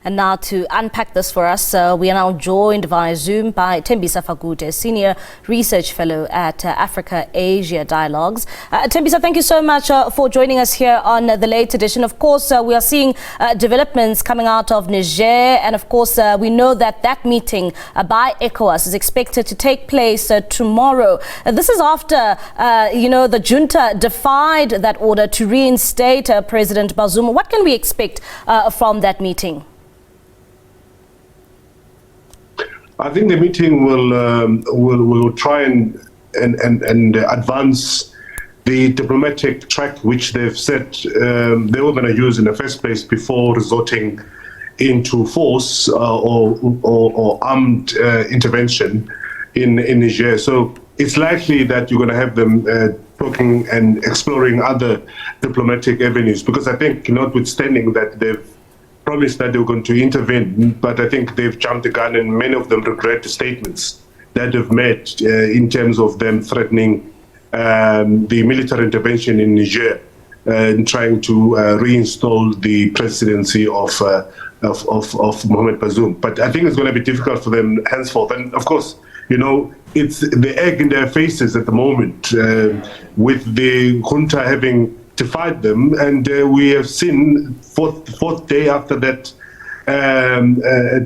And now to unpack this for us, we are now joined via Zoom by Thembisa Fakude, Senior Research Fellow at Africa-Asia Dialogues. Thembisa, thank you so much for joining us here on the late edition. Of course, we are seeing developments coming out of Niger, and of course, we know that that meeting by ECOWAS is expected to take place tomorrow. This is after, the junta defied that order to reinstate President Bazoum. What can we expect from that meeting? I think the meeting will try and advance the diplomatic track which they've said they were going to use in the first place before resorting into force or armed intervention in Niger. So it's likely that you're going to have them talking and exploring other diplomatic avenues, because I think, notwithstanding that they've promised that they were going to intervene, but I think they've jumped the gun, and many of them regret the statements that they've made in terms of them threatening the military intervention in Niger and trying to reinstall the presidency of Mohamed Bazoum. But I think it's going to be difficult for them henceforth. And of course, it's the egg in their faces at the moment, with the junta having defied them, and we have seen fourth day after that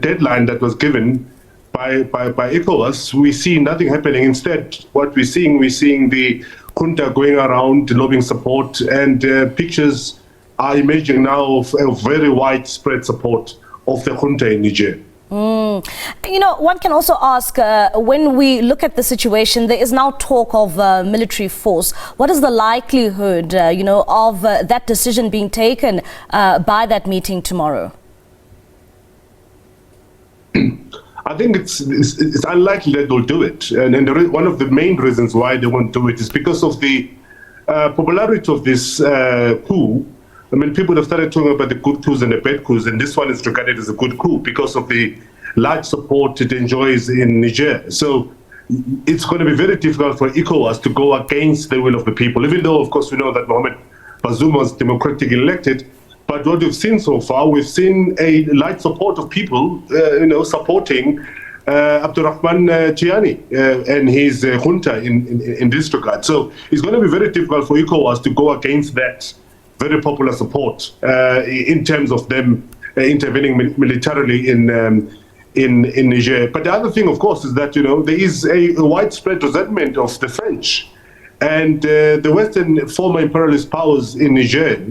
deadline that was given by ECOWAS, we see nothing happening. Instead, what we're seeing the junta going around lobbying support, and pictures are emerging now of very widespread support of the junta in Niger. One can also ask, when we look at the situation, there is now talk of military force. What is the likelihood, of that decision being taken by that meeting tomorrow? I think it's unlikely that they'll do it. And one of the main reasons why they won't do it is because of the popularity of this coup. I mean, people have started talking about the good coups and the bad coups, and this one is regarded as a good coup because of the large support it enjoys in Niger. So it's going to be very difficult for ECOWAS to go against the will of the people, even though, of course, we know that Mohamed Bazoum was democratically elected. But what we've seen so far, we've seen a large support of people, supporting Abdurrahman Tiani and his junta in this regard. So it's going to be very difficult for ECOWAS to go against that very popular support in terms of them intervening militarily in Niger. But the other thing, of course, is that there is a widespread resentment of the French and the Western former imperialist powers in Niger.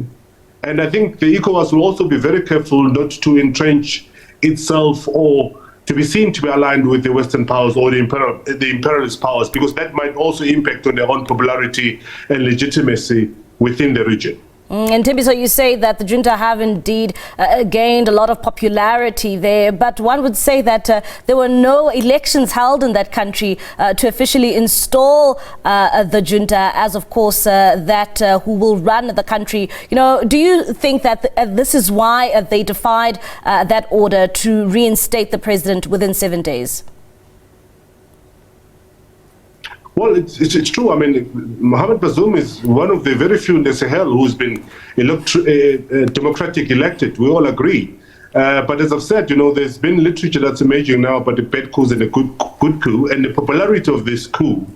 And I think the ECOWAS will also be very careful not to entrench itself or to be seen to be aligned with the Western powers or the imperialist powers, because that might also impact on their own popularity and legitimacy within the region. And Thembisa, you say that the junta have indeed gained a lot of popularity there, but one would say that there were no elections held in that country to officially install the junta as, of course, who will run the country. Do you think that this is why they defied that order to reinstate the president within 7 days? Well, it's true. I mean, Mohamed Bazoum is one of the very few in the Sahel who's been democratically elected. We all agree. But as I've said, there's been literature that's emerging now about the bad coups and the good coup, and the popularity of this coup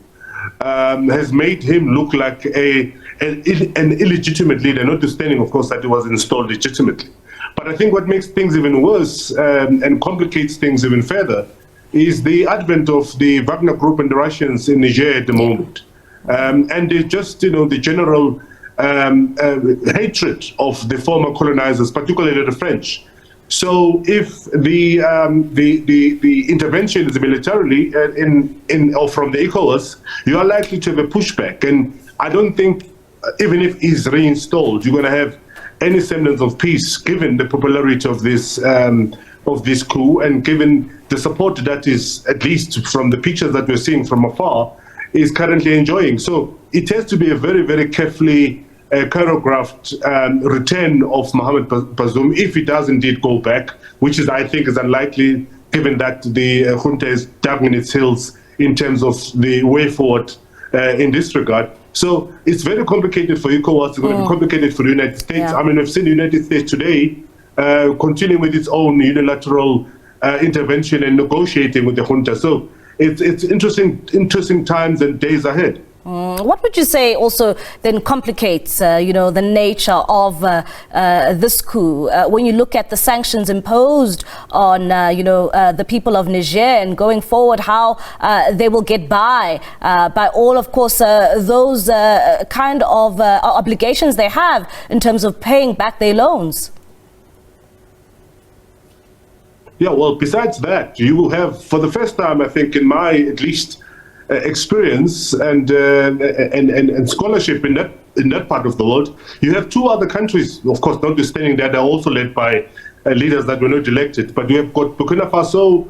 has made him look like an illegitimate leader, notwithstanding, of course, that he was installed legitimately. But I think what makes things even worse and complicates things even further is the advent of the Wagner Group and the Russians in Niger at the moment. And the general hatred of the former colonizers, particularly the French. So if the intervention is militarily or from the ECOWAS, you are likely to have a pushback. And I don't think, even if he's reinstalled, you're going to have any semblance of peace, given the popularity of this coup, and given the support that is, at least from the pictures that we're seeing from afar, is currently enjoying. So it has to be a very, very carefully choreographed return of Mohamed Bazoum, if he does indeed go back, which I think is unlikely, given that the junta is digging its heels in terms of the way forward in this regard. So it's very complicated for ECOWAS, it's going to be complicated for the United States. Yeah. I mean, we've seen the United States today continuing with its own unilateral intervention and negotiating with the junta. So it's interesting times and days ahead. What would you say also then complicates, the nature of this coup? When you look at the sanctions imposed on, the people of Niger and going forward, how they will get by all, of course, those kind of obligations they have in terms of paying back their loans? Yeah, well, besides that, you will have, for the first time, I think, in my at least experience and scholarship in that part of the world, you have two other countries, of course, notwithstanding that are also led by leaders that were not elected. But you have got Burkina Faso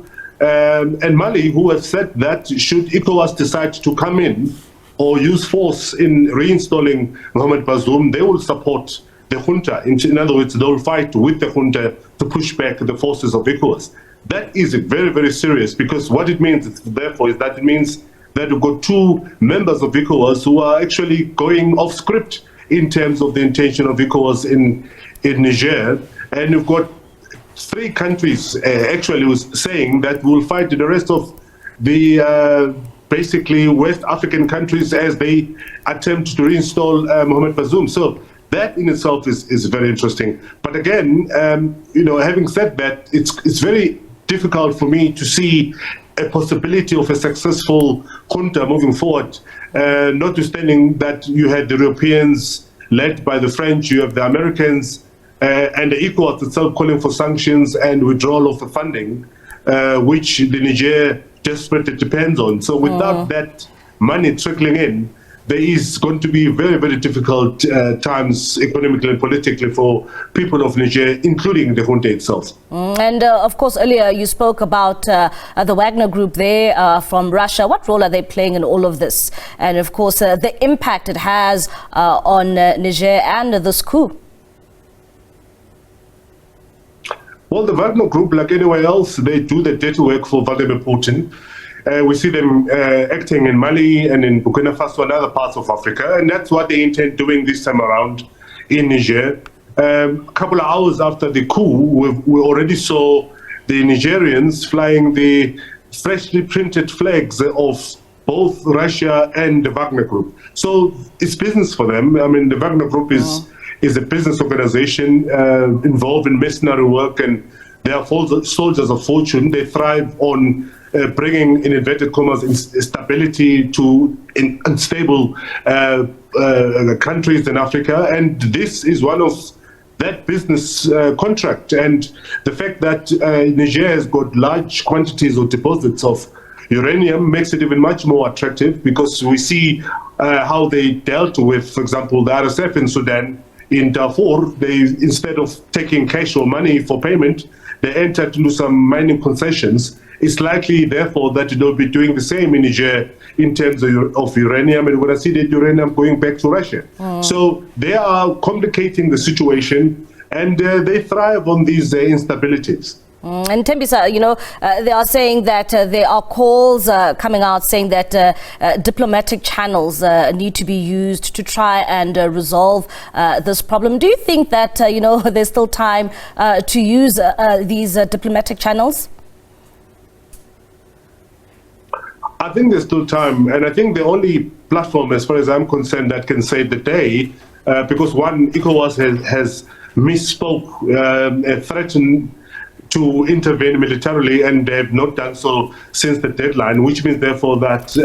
and Mali, who have said that should ECOWAS decide to come in or use force in reinstalling Mohamed Bazoum, they will support the junta. In other words, they will fight with the junta to push back the forces of ECOWAS. That is very, very serious, because what it means, therefore, is that it means that we've got two members of ECOWAS who are actually going off script in terms of the intention of ECOWAS in Niger. And we've got three countries actually was saying that we'll fight the rest of the basically West African countries as they attempt to reinstall Mohamed Bazoum. So that in itself is very interesting. But again, having said that, it's very difficult for me to see a possibility of a successful junta moving forward, notwithstanding that you had the Europeans led by the French, you have the Americans, and the ECOWAS itself calling for sanctions and withdrawal of the funding, which the Niger desperately depends on. So without that money trickling in, there is going to be very, very difficult times economically and politically for people of Niger, including the junta itself. And of course, earlier you spoke about the Wagner group there from Russia. What role are they playing in all of this? And of course, the impact it has on Niger and this coup? Well, the Wagner group, like anywhere else, they do the dirty work for Vladimir Putin. We see them acting in Mali and in Burkina Faso and other parts of Africa, and that's what they intend doing this time around in Niger. A couple of hours after the coup, we already saw the Nigerians flying the freshly printed flags of both Russia and the Wagner Group. So it's business for them. I mean, the Wagner Group is a business organization involved in mercenary work, and they are soldiers of fortune. They thrive on bringing, in inverted commas, stability to unstable countries in Africa. And this is one of that business contract. And the fact that Niger has got large quantities of deposits of uranium makes it even much more attractive, because we see how they dealt with, for example, the RSF in Sudan. In Darfur, they, instead of taking cash or money for payment, they entered into some mining concessions. It's likely, therefore, that they'll be doing the same in Niger in terms of uranium, and we're going to see that uranium going back to Russia. So they are complicating the situation, and they thrive on these instabilities. And Thembisa, they are saying that there are calls coming out saying that diplomatic channels need to be used to try and resolve this problem. Do you think that, there's still time to use these diplomatic channels? I think there's still time, and I think the only platform, as far as I'm concerned, that can save the day, because one, ECOWAS has misspoke, threatened to intervene militarily, and they have not done so since the deadline, which means therefore that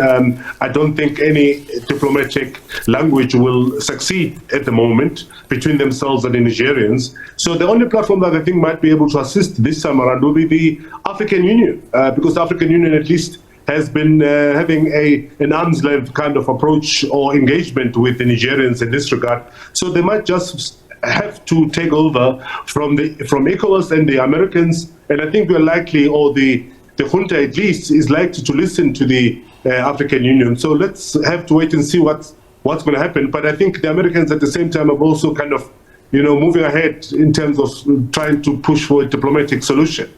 I don't think any diplomatic language will succeed at the moment between themselves and the Nigerians. So the only platform that I think might be able to assist this time around will be the African Union, because the African Union at least has been having an arm's length kind of approach or engagement with the Nigerians in this regard. So they might just have to take over from ECOWAS and the Americans, and I think we're likely, or the junta at least, is likely to listen to the African Union. So let's have to wait and see what's going to happen. But I think the Americans at the same time are also kind of, moving ahead in terms of trying to push for a diplomatic solution.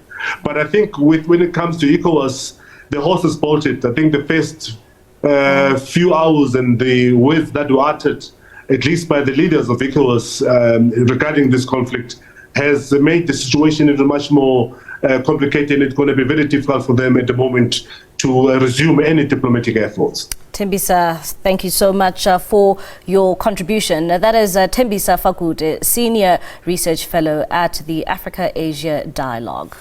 But I think when it comes to ECOWAS, the horse is bolted. I think the first few hours and the words that were uttered, at least by the leaders of ECOWAS regarding this conflict, has made the situation even much more complicated, and it's going to be very difficult for them at the moment to resume any diplomatic efforts. Thembisa, thank you so much for your contribution. That is Thembisa Fakude, Senior Research Fellow at the Africa-Asia Dialogue.